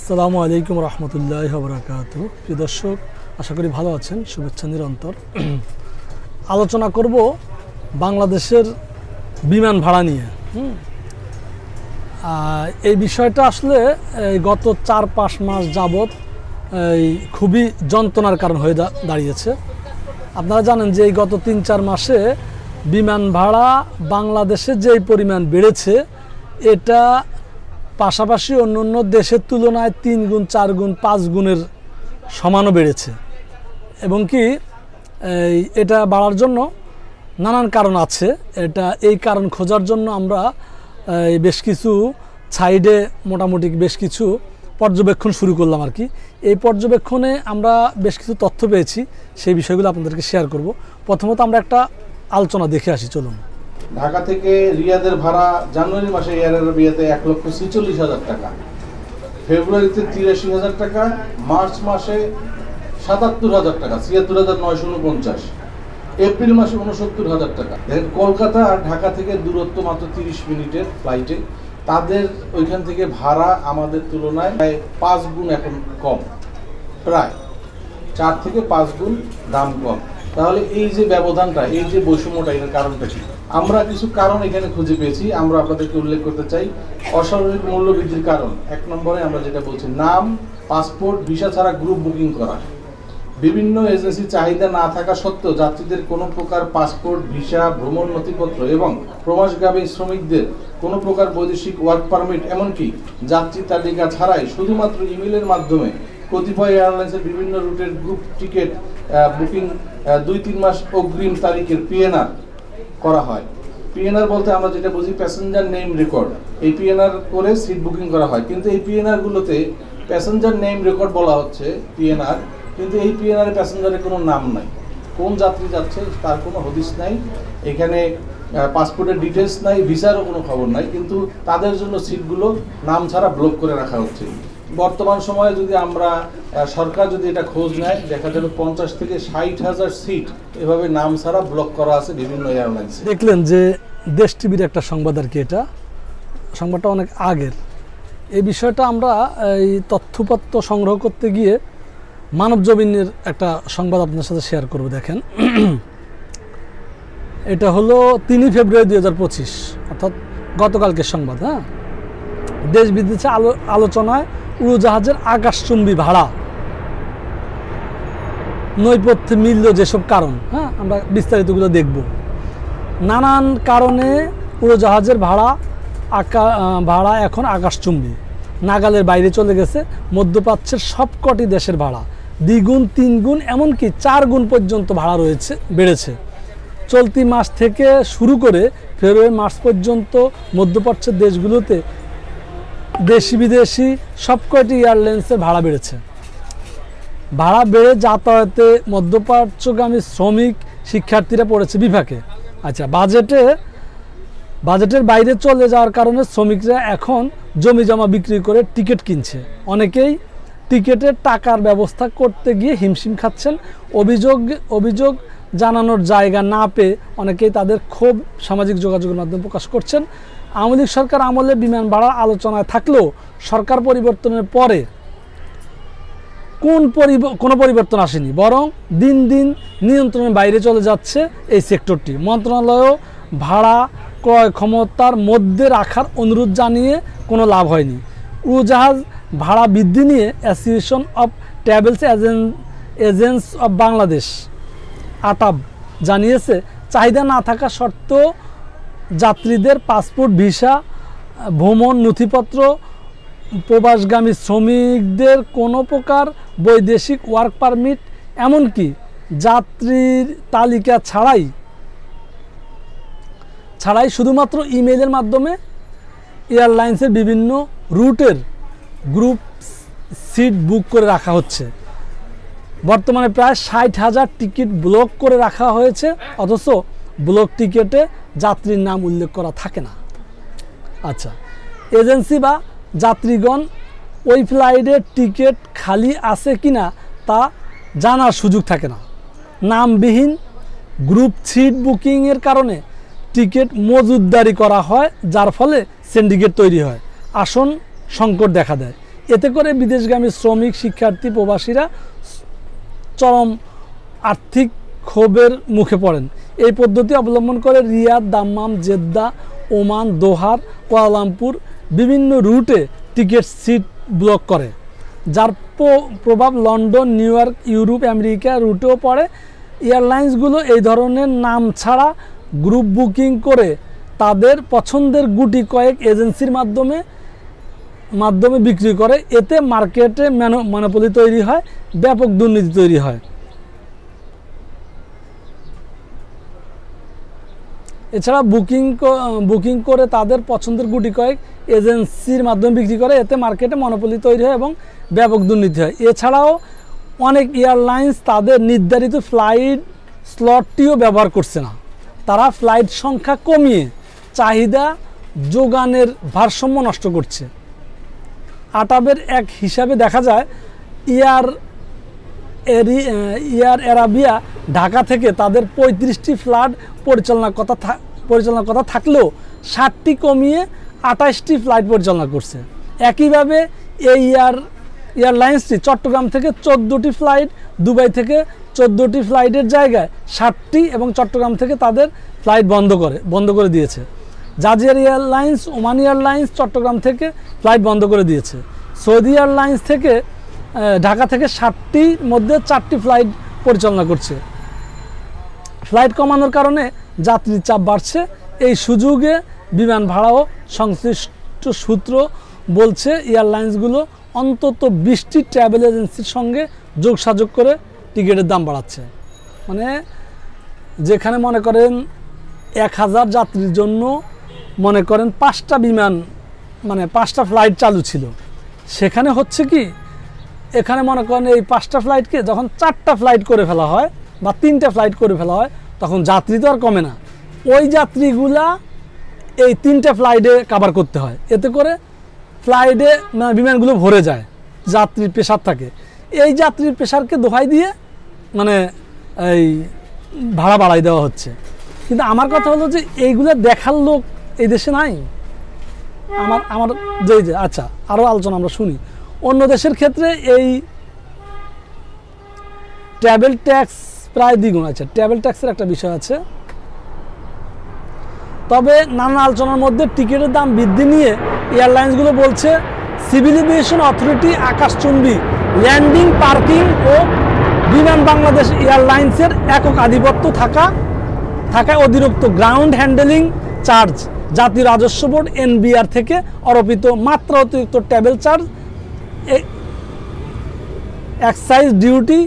আসসালামু আলাইকুম রহমতুল্লাহি ওয়া বারাকাতুহু। প্রিয় দর্শক, আশা করি ভালো আছেন। শুভেচ্ছা নিরন্তর। আলোচনা করব বাংলাদেশের বিমান ভাড়া নিয়ে। এই বিষয়টা আসলে গত 4-5 মাস যাবৎ খুবই যন্ত্রণার কারণ হয়ে দাঁড়িয়েছে। আপনারা জানেন যে এই গত 3-4 মাসে বিমান ভাড়া বাংলাদেশে যেই পরিমাণ বেড়েছে, এটা পাশাপাশি অন্য অন্য দেশের তুলনায় 3 গুণ 4 গুণ 5 গুণের সমানও বেড়েছে। এবং কি এটা বাড়ার জন্য নানান কারণ আছে। এই কারণ খোঁজার জন্য আমরা বেশ কিছু সাইডে মোটামুটি বেশ কিছু পর্যবেক্ষণ শুরু করলাম আর কি। এই পর্যবেক্ষণে আমরা বেশ কিছু তথ্য পেয়েছি, সেই বিষয়গুলো আপনাদেরকে শেয়ার করব। প্রথমত আমরা একটা আলোচনা দেখে আসি, চলুন। ঢাকা থেকে রিয়াদের ভাড়া জানুয়ারি মাসে এয়ার আরাবিয়াতে 1,46,000 টাকা, ফেব্রুয়ারিতে 83,000 টাকা, মার্চ মাসে 77,000 টাকা, 76,949, এপ্রিল মাসে 69,000 টাকা। দেখেন, কলকাতা আর ঢাকা থেকে দূরত্ব মাত্র 30 মিনিটের ফ্লাইটে, তাদের ওইখান থেকে ভাড়া আমাদের তুলনায় প্রায় 5 গুণ এখন কম, প্রায় 4 থেকে 5 গুণ দাম কম। তাহলে এই যে ব্যবধানটা, এই যে বৈষম্যটা, এর কারণটা কি? আমরা কিছু কারণ এখানে খুঁজে পেয়েছি, আমরা আপনাদেরকে উল্লেখ করতে চাই। অস্বাভাবিক মূল্য বৃদ্ধির কারণ 1 নম্বরে আমরা যেটা বলছি, নাম, পাসপোর্ট, ভিসা ছাড়া গ্রুপ বুকিং করা। বিভিন্ন এজেন্সি চাহিদা না থাকা সত্ত্বেও যাত্রীদের কোনো প্রকার পাসপোর্ট, ভিসা, ভ্রমণ নথিপত্র এবং প্রবাসগামী শ্রমিকদের কোনো প্রকার বৈদেশিক ওয়ার্ক পারমিট, এমনকি যাত্রী তালিকা ছাড়াই শুধুমাত্র ইমেলের মাধ্যমে কতিপয় এয়ারলাইন্সের বিভিন্ন রুটের গ্রুপ টিকিট বুকিং 2-3 মাস অগ্রিম তারিখের পিএনআর করা হয়। পিএনআর বলতে আমরা যেটা বুঝি প্যাসেঞ্জার নেম রেকর্ড। এই পিএনআর করে সিট বুকিং করা হয়, কিন্তু এই পিএনআর গুলোতে প্যাসেঞ্জার নেম রেকর্ড বলা হচ্ছে পিএনআর, কিন্তু এই পিএনআর এ প্যাসেঞ্জারের কোনো নাম নাই, কোন যাত্রী যাচ্ছে তার কোনো হদিস নাই, এখানে পাসপোর্টের ডিটেলস নাই, ভিসারও কোনো খবর নাই, কিন্তু তাদের জন্য সিটগুলো নাম ছাড়া ব্লক করে রাখা হচ্ছে। বর্তমান সময়ে যদি আমরা সরকার যদি এটা খোঁজ নেয়, দেখা যাবে 50 থেকে 60,000 সিট এভাবে নাম ছাড়া ব্লক করা আছে বিভিন্ন এয়ারলাইন্সে। দেখলেন যে দেশ টিভির একটা সংবাদ আর কি, এটা সংবাদটা অনেক আগের। এই বিষয়টা আমরা এই তথ্যপত্র সংগ্রহ করতে গিয়ে মানবজমিনের একটা সংবাদ আপনার সাথে শেয়ার করব। দেখেন, এটা হলো 3 ফেব্রুয়ারি 2025, অর্থাৎ গতকালকের সংবাদ। দেশ বিদেশে আলোচনায় উড়োজাহাজের আকাশচুম্বী ভাড়া, নৈপথ্যে মিলল যেসব কারণ। আমরা বিস্তারিতগুলো দেখব। নানান কারণে উড়োজাহাজের ভাড়া এখন আকাশচুম্বী, নাগালের বাইরে চলে গেছে। মধ্যপ্রাচ্যের সবকটি দেশের ভাড়া 2 গুণ 3 গুণ এমনকি 4 গুণ পর্যন্ত ভাড়া বেড়েছে। চলতি মাস থেকে শুরু করে ফেব্রুয়ারি মার্চ পর্যন্ত মধ্যপ্রাচ্যের দেশগুলোতে দেশি বিদেশি সবকটি এয়ারলাইন্সের ভাড়া বেড়েছে। ভাড়া বেড়ে যাতায়াতে মধ্যপ্রাচ্যগামী শ্রমিক, শিক্ষার্থীরা পড়েছে বিপাকে। আচ্ছা, বাজেটের বাইরে চলে যাওয়ার কারণে শ্রমিকরা এখন জমি জমা বিক্রি করে টিকিট কিনছে। অনেকেই টিকিটের টাকার ব্যবস্থা করতে গিয়ে হিমশিম খাচ্ছেন। অভিযোগ জানানোর জায়গা না পেয়ে অনেকেই তাদের ক্ষোভ সামাজিক যোগাযোগের মাধ্যমে প্রকাশ করছেন। আওয়ামী লীগ সরকার আমলে বিমান ভাড়া আলোচনায় থাকলেও সরকার পরিবর্তনের পরে কোনো পরিবর্তন আসেনি, বরং দিন দিন নিয়ন্ত্রণের বাইরে চলে যাচ্ছে এই সেক্টরটি। মন্ত্রণালয়ও ভাড়া ক্রয় ক্ষমতার মধ্যে রাখার অনুরোধ জানিয়ে কোনো লাভ হয়নি। উড়োজাহাজ ভাড়া বৃদ্ধি নিয়ে association of travels agents of Bangladesh ATAB জানিয়েছে, চাহিদা না থাকা সত্ত্বেও যাত্রীদের পাসপোর্ট, ভিসা, ভ্রমণ নথিপত্র, প্রবাসগামী শ্রমিকদের কোনো প্রকার বৈদেশিক ওয়ার্ক পারমিট, এমনকি যাত্রীর তালিকা ছাড়াই শুধুমাত্র ইমেইলের মাধ্যমে এয়ারলাইন্সের বিভিন্ন রুটের গ্রুপ সিট বুক করে রাখা হচ্ছে। বর্তমানে প্রায় 60,000 টিকিট ব্লক করে রাখা হয়েছে, অথচ ব্লক টিকিটে যাত্রীর নাম উল্লেখ করা থাকে না। আচ্ছা, এজেন্সি বা যাত্রীগণ ওই ফ্লাইটের টিকিট খালি আছে কিনা তা জানার সুযোগ থাকে না। নামবিহীন গ্রুপ সিট বুকিংয়ের কারণে টিকিট মজুতদারি করা হয়, যার ফলে সিন্ডিকেট তৈরি হয়, আসন সংকট দেখা দেয়। এতে করে বিদেশগামী শ্রমিক, শিক্ষার্থী, প্রবাসীরা চরম আর্থিক ক্ষোভের মুখে পড়েন। এই পদ্ধতি অবলম্বন করে রিয়াদ, দাম্মাম, জেদ্দা, ওমান, দোহার, কুয়ালালামপুর বিভিন্ন রুটে টিকিট সিট ব্লক করে, যার প্রভাব London, New York, Europe, America রুটেও পড়ে। এয়ারলাইন্সগুলো এই ধরনের নাম ছাড়া গ্রুপ বুকিং করে তাদের পছন্দের গুটি কয়েক এজেন্সির মাধ্যমে বিক্রি করে। এতে মার্কেটে মনোপলি তৈরি হয়, ব্যাপক দুর্নীতি তৈরি হয়। এছাড়া বুকিং করে তাদের পছন্দের গুটি কয়েক এজেন্সির মাধ্যমে বিক্রি করে, এতে মার্কেটে মনোপলি তৈরি হয় এবং ব্যাপক দুর্নীতি হয়। এছাড়াও অনেক এয়ারলাইন্স তাদের নির্ধারিত ফ্লাইট স্লটটিও ব্যবহার করছে না। তারা ফ্লাইট সংখ্যা কমিয়ে চাহিদা যোগানের ভারসাম্য নষ্ট করছে। আটাবের এক হিসাবে দেখা যায় এয়ার অ্যারাবিয়া ঢাকা থেকে তাদের 35টি ফ্লাইট পরিচালনার কথা থাকলেও 60টি কমিয়ে 28টি ফ্লাইট পরিচালনা করছে। একইভাবে এই এয়ারলাইন্সটি চট্টগ্রাম থেকে 14টি ফ্লাইট, দুবাই থেকে 14টি ফ্লাইটের জায়গায় 60টি এবং চট্টগ্রাম থেকে তাদের ফ্লাইট বন্ধ করে দিয়েছে। জাজিয়ার এয়ারলাইন্স, ওমান এয়ারলাইন্স চট্টগ্রাম থেকে ফ্লাইট বন্ধ করে দিয়েছে। সৌদি এয়ারলাইন্স থেকে ঢাকা থেকে 60টির মধ্যে 4টি ফ্লাইট পরিচালনা করছে। ফ্লাইট কমানোর কারণে যাত্রীর চাপ বাড়ছে। এই সুযোগে বিমান ভাড়াও সংশ্লিষ্ট সূত্র বলছে এয়ারলাইন্সগুলো অন্তত 20টি ট্রাভেল এজেন্সির সঙ্গে যোগসাযোগ করে টিকিটের দাম বাড়াচ্ছে। মানে যেখানে মনে করেন 1000 যাত্রীর জন্য মনে করেন 5টা বিমান, মানে 5টা ফ্লাইট চালু ছিল, সেখানে হচ্ছে কি এখানে মনে করেন এই 5টা ফ্লাইটকে যখন 4টা ফ্লাইট করে ফেলা হয় বা 3টা ফ্লাইট করে ফেলা হয়, তখন যাত্রী তো আর কমে না, ওই যাত্রীগুলা এই 3টা ফ্লাইটে কাভার করতে হয়। এতে করে ফ্লাইটে বিমানগুলো ভরে যায়, যাত্রীর প্রেশার থাকে। এই যাত্রীর প্রেশারকে দোহাই দিয়ে মানে এই ভাড়া বাড়াই দেওয়া হচ্ছে। কিন্তু আমার কথা হলো যে এইগুলো দেখার লোক এই দেশে নাই। আমার যে আচ্ছা, আরও আলোচনা আমরা শুনি। অন্য দেশের ক্ষেত্রে এই ট্রাভেল ট্যাক্স প্রায় দ্বিগুণ আছে। ট্রাভেল ট্যাক্সের একটা বিষয় আছে, তবে নানা আলোচনার মধ্যে টিকিটের দাম বৃদ্ধি নিয়ে এয়ারলাইন্সগুলো বলছে সিভিল এভিয়েশন অথরিটি আকাশচুম্বী ল্যান্ডিং, পার্কিং ও বিমান বাংলাদেশ এয়ারলাইন্সের একক আধিপত্য থাকায় অতিরিক্ত গ্রাউন্ড হ্যান্ডেলিং চার্জ, জাতীয় রাজস্ব বোর্ড এনবিআর থেকে আরোপিত মাত্রা অতিরিক্ত travel charge, excise duty,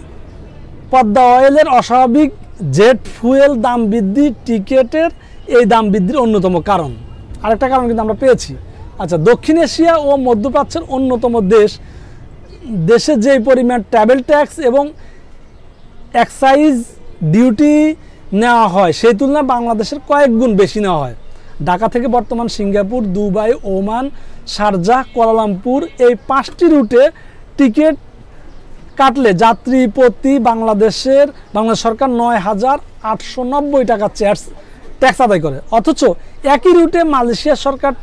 Padma অয়েলের অস্বাভাবিক জেট ফুয়েল দাম বৃদ্ধি টিকিটের এই দাম বৃদ্ধির অন্যতম কারণ। আরেকটা কারণ কিন্তু আমরা পেয়েছি। আচ্ছা, দক্ষিণ এশিয়া ও মধ্যপ্রাচ্যের অন্যতম দেশে যেই পরিমাণ ট্রাভেল ট্যাক্স এবং এক্সাইজ ডিউটি নেওয়া হয় সেই তুলনায় বাংলাদেশের কয়েক গুণ বেশি নেওয়া হয়। ঢাকা থেকে বর্তমান Singapore, Dubai, Oman, Sharjah, Kuala Lumpur এই 5টি রুটে টিকিট কাটলে যাত্রী প্রতি বাংলাদেশ সরকার 9,890 টাকা ট্যাক্স আদায় করে। অথচ একই রুটে মালয়েশিয়া সরকার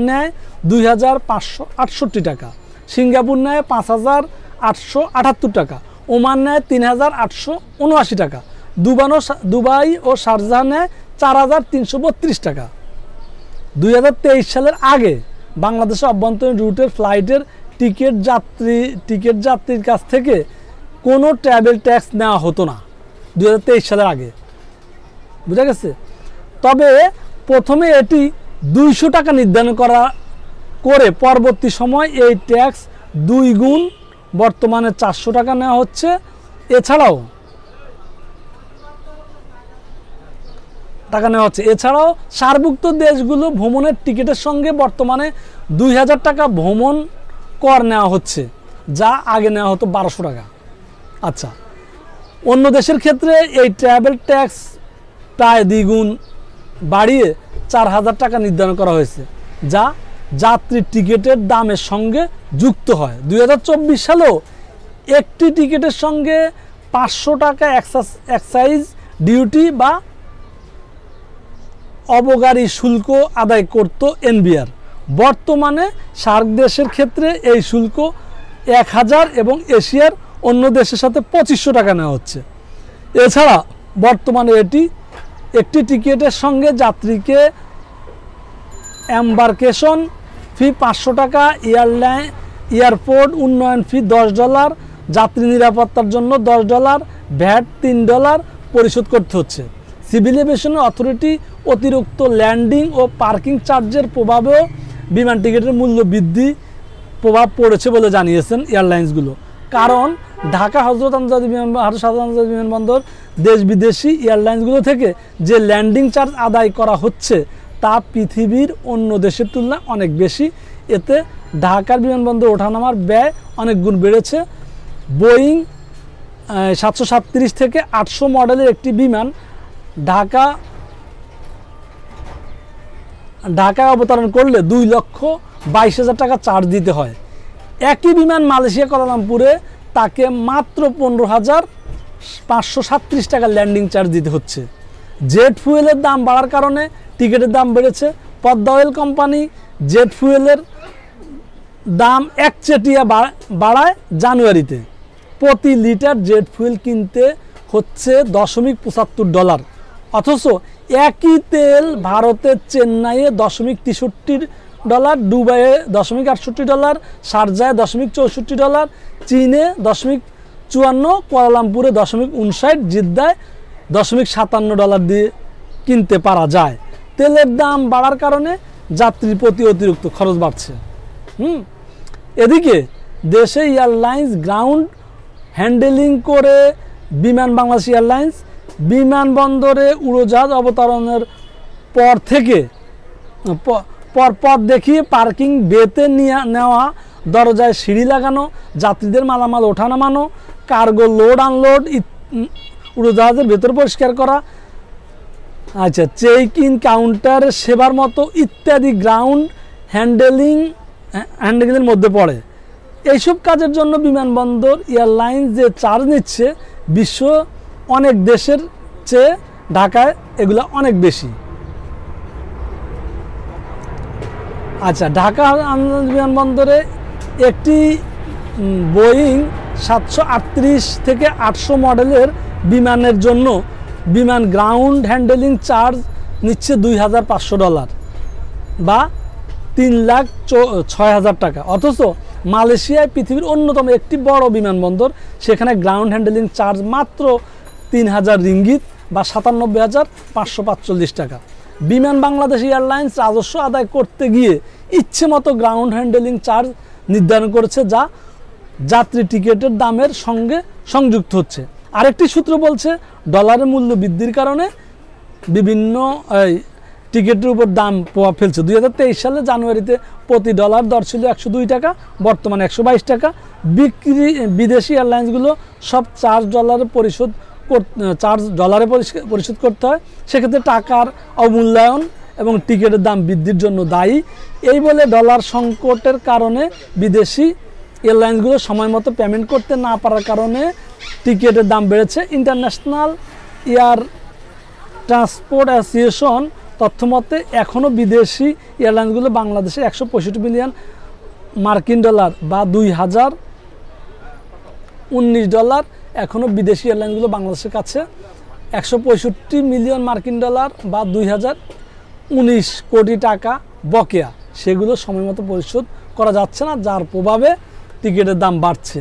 নেয় 2,568 টাকা, সিঙ্গাপুর নেয় 5,878 টাকা, ওমান নেয় 3,879 টাকা, দুবাই ও শারজাহ নেয় 4,332 টাকা। 2023 সালের আগে বাংলাদেশের অভ্যন্তরীণ রুটের ফ্লাইটের টিকিট যাত্রীর কাছ থেকে কোনো ট্রাভেল ট্যাক্স নেওয়া হতো না 2023 সালের আগে, বুঝা গেছে। তবে প্রথমে এটি 200 টাকা নির্ধারণ করে পরবর্তী সময় এই ট্যাক্স 2 গুণ বর্তমানে 400 টাকা নেওয়া হচ্ছে। এছাড়াও সার্কভুক্ত দেশগুলো ভ্রমণের টিকিটের সঙ্গে বর্তমানে 2000 টাকা ভ্রমণ কর নেওয়া হচ্ছে, যা আগে নেওয়া হতো 1200 টাকা। আচ্ছা, অন্য দেশের ক্ষেত্রে এই ট্রাভেল ট্যাক্স প্রায় দ্বিগুণ বাড়িয়ে 4000 টাকা নির্ধারণ করা হয়েছে, যা যাত্রীর টিকিটের দামের সঙ্গে যুক্ত হয়। 2024 সালেও একটি টিকিটের সঙ্গে 500 টাকা এক্সাইজ ডিউটি বা অবগারি শুল্ক আদায় করত এনবিআর। বর্তমানে সার্ক দেশের ক্ষেত্রে এই শুল্ক 1000 এবং এশিয়ার অন্য দেশের সাথে 2500 টাকা নেওয়া হচ্ছে। এছাড়া বর্তমানে এটি একটি টিকিটের সঙ্গে যাত্রীকে এম্বার্কেশন ফি 500 টাকা, এয়ারপোর্ট উন্নয়ন ফি $10, যাত্রী নিরাপত্তার জন্য $10, ভ্যাট $3 পরিশোধ করতে হচ্ছে। সিভিল এভিয়েশন অথরিটি অতিরিক্ত ল্যান্ডিং ও পার্কিং চার্জের প্রভাবেও বিমান টিকিটের মূল্য বৃদ্ধি প্রভাব পড়েছে বলে জানিয়েছেন এয়ারলাইন্সগুলো। কারণ ঢাকা হজরত আন্তর্জাতিক বিমানবন্দর দেশ বিদেশি এয়ারলাইন্সগুলো থেকে যে ল্যান্ডিং চার্জ আদায় করা হচ্ছে তা পৃথিবীর অন্য দেশের তুলনায় অনেক বেশি। এতে ঢাকার বিমানবন্দর ওঠানামার ব্যয় অনেক গুণ বেড়েছে। বোয়িং 737 থেকে 800 মডেলের একটি বিমান ঢাকায় অবতরণ করলে 2,22,000 টাকা চার্জ দিতে হয়। একই বিমান মালয়েশিয়া কুয়ালালামপুরে তাকে মাত্র 15,537 টাকা ল্যান্ডিং চার্জ দিতে হচ্ছে। জেট ফুয়েলের দাম বাড়ার কারণে টিকিটের দাম বেড়েছে। পদ্মা অয়েল কোম্পানি জেট ফুয়েলের দাম একচেটিয়া বাড়ায় জানুয়ারিতে। প্রতি লিটার জেট ফুয়েল কিনতে হচ্ছে $0.75, অথচ একই তেল ভারতের চেন্নাইয়ে $0.63, দুবাইয়ে $0.68, শারজায় $0.64, চীনে $0.54, কুয়ালালামপুরে $0.59, জিদ্দায় $0.57 দিয়ে কিনতে পারা যায়। তেলের দাম বাড়ার কারণে যাত্রীর প্রতি অতিরিক্ত খরচ বাড়ছে। এদিকে দেশে এয়ারলাইন্স গ্রাউন্ড হ্যান্ডেলিং করে বিমান বাংলাদেশ এয়ারলাইন্স বিমানবন্দরে উড়োজাহাজ অবতরণের পর থেকে পথ দেখিয়ে পার্কিং বেতে নেওয়া, দরজায় সিঁড়ি লাগানো, যাত্রীদের মালামাল ওঠা নামানো, কার্গো লোড আনলোড, উড়োজাহাজের ভেতর পরিষ্কার করা, আচ্ছা চেক ইন কাউন্টার সেবার মতো ইত্যাদি গ্রাউন্ড হ্যান্ডেলিংয়ের মধ্যে পড়ে। এইসব কাজের জন্য বিমানবন্দর এয়ারলাইন্স যে চার্জ নিচ্ছে বিশ্ব অনেক দেশের চেয়ে ঢাকায় এগুলো অনেক বেশি। আচ্ছা, ঢাকা আন্তর্জাতিক বিমানবন্দরে একটি বোয়িং 738 থেকে 800 মডেলের বিমানের জন্য বিমান গ্রাউন্ড হ্যান্ডেলিং চার্জ নিচ্ছে $2,500 বা 3,06,000 টাকা। অথচ মালয়েশিয়ায় পৃথিবীর অন্যতম একটি বড় বিমানবন্দর, সেখানে গ্রাউন্ড হ্যান্ডেলিং চার্জ মাত্র 3,000 রিঙ্গিত বা 97,545 টাকা। বিমান বাংলাদেশ এয়ারলাইন্স রাজস্ব আদায় করতে গিয়ে ইচ্ছে মতো গ্রাউন্ড হ্যান্ডেলিং চার্জ নির্ধারণ করেছে, যা যাত্রী টিকিটের দামের সঙ্গে সংযুক্ত হচ্ছে। আরেকটি সূত্র বলছে ডলারের মূল্য বৃদ্ধির কারণে বিভিন্ন টিকিটের উপর দাম প্রভাব ফেলছে। 2023 সালে জানুয়ারিতে প্রতি ডলার দর ছিল 102 টাকা, বর্তমানে 122 টাকা। বিদেশি এয়ারলাইন্সগুলো সব চার্জ ডলারে পরিশোধ করতে হয়। সেক্ষেত্রে টাকার অমূল্যায়ন এবং টিকিটের দাম বৃদ্ধির জন্য দায়ী। এই বলে ডলার সংকটের কারণে বিদেশি এয়ারলাইন্সগুলো সময় মতো পেমেন্ট করতে না পারার কারণে টিকিটের দাম বেড়েছে। ইন্টারন্যাশনাল এয়ার ট্রান্সপোর্ট অ্যাসোসিয়েশন তথ্যমতে এখনও বিদেশি এয়ারলাইন্সগুলো বাংলাদেশে $165 মিলিয়ন বা $2,019 এখনও বিদেশি এয়ারলাইন্সগুলো বাংলাদেশের কাছে $165 মিলিয়ন বা $2,019 কোটি টাকা বকেয়া, সেগুলো সময়মতো পরিশোধ করা যাচ্ছে না, যার প্রভাবে টিকিটের দাম বাড়ছে।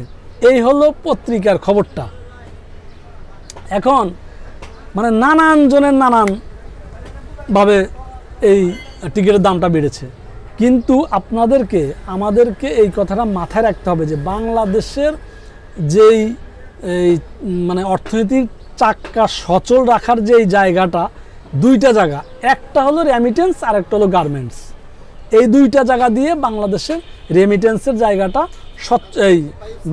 এই হলো পত্রিকার খবরটা। এখন মানে নানান জনের নানানভাবে এই টিকিটের দামটা বেড়েছে, কিন্তু আমাদেরকে এই কথাটা মাথায় রাখতে হবে যে বাংলাদেশের যেই মানে অর্থনীতির চাক্কা সচল রাখার যেই জায়গাটা, দুইটা জায়গা, একটা হলো রেমিটেন্স আর একটা হলো গার্মেন্টস। এই দুইটা জায়গা দিয়ে বাংলাদেশের রেমিটেন্সের জায়গাটা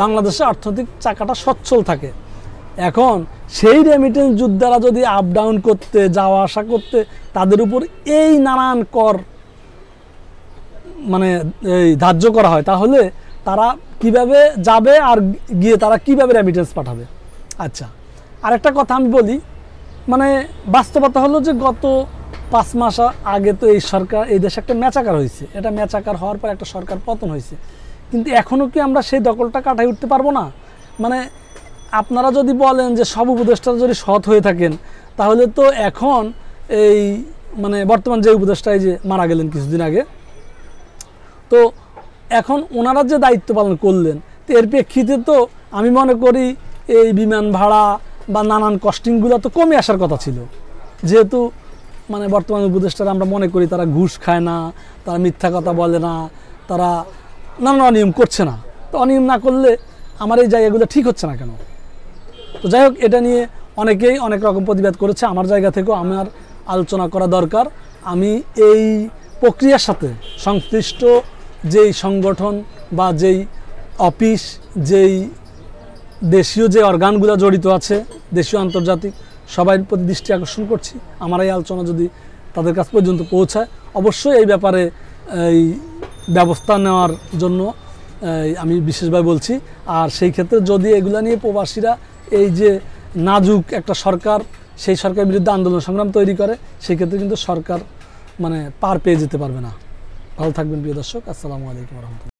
বাংলাদেশের অর্থনৈতিক চাকাটা সচ্ছল থাকে। এখন সেই রেমিটেন্স যোদ্ধারা যদি আপ ডাউন করতে, যাওয়া আসা করতে, তাদের উপর এই নানান কর মানে ধার্য করা হয়, তাহলে তারা কিভাবে যাবে আর গিয়ে তারা কিভাবে রেমিটেন্স পাঠাবে? আচ্ছা, আরেকটা কথা আমি বলি, মানে বাস্তবতা হলো যে গত 5 মাস আগে তো এই দেশে একটা ম্যাচাকার হয়েছে। এটা ম্যাচাকার হওয়ার পর একটা সরকার পতন হয়েছে। কিন্তু এখনও কি আমরা সেই দখলটা কাটাই উঠতে পারবো না? মানে আপনারা যদি বলেন যে সব উপদেষ্টারা যদি সৎ হয়ে থাকেন, তাহলে তো এখন এই মানে বর্তমান যে উপদেষ্টা এই যে মারা গেলেন কিছুদিন আগে, তো এখন ওনারা যে দায়িত্ব পালন করলেন, তো এর প্রেক্ষিতে তো আমি মনে করি এই বিমান ভাড়া বা নানান কস্টিংগুলো তো কমে আসার কথা ছিল। যেহেতু মানে বর্তমান উপদেষ্টারা আমরা মনে করি তারা ঘুষ খায় না, তারা মিথ্যা কথা বলে না, তারা নানান অনিয়ম করছে না। তো অনিয়ম না করলে আমার এই জায়গাগুলো ঠিক হচ্ছে না কেন? তো যাই হোক, এটা নিয়ে অনেকেই অনেক রকম প্রতিবাদ করেছে। আমার জায়গা থেকেও আমার আলোচনা করা দরকার। আমি এই প্রক্রিয়ার সাথে সংশ্লিষ্ট যেই সংগঠন বা যেই অফিস, যেই দেশীয় যে অর্গানগুলো জড়িত আছে, দেশীয় আন্তর্জাতিক, সবার প্রতি দৃষ্টি আকর্ষণ করছি। আমার এই আলোচনা যদি তাদের কাছ পর্যন্ত পৌঁছায়, অবশ্যই এই ব্যাপারে এই ব্যবস্থা নেওয়ার জন্য আমি বিশেষভাবে বলছি। আর সেই ক্ষেত্রে যদি এগুলা নিয়ে প্রবাসীরা এই যে নাজুক একটা সরকার, সেই সরকারের বিরুদ্ধে আন্দোলন সংগ্রাম তৈরি করে, সেই ক্ষেত্রে কিন্তু সরকার মানে পার পেয়ে যেতে পারবে না। ভালো থাকবেন প্রিয় দর্শক। আসসালামু আলাইকুম রহমতুল্লাহ।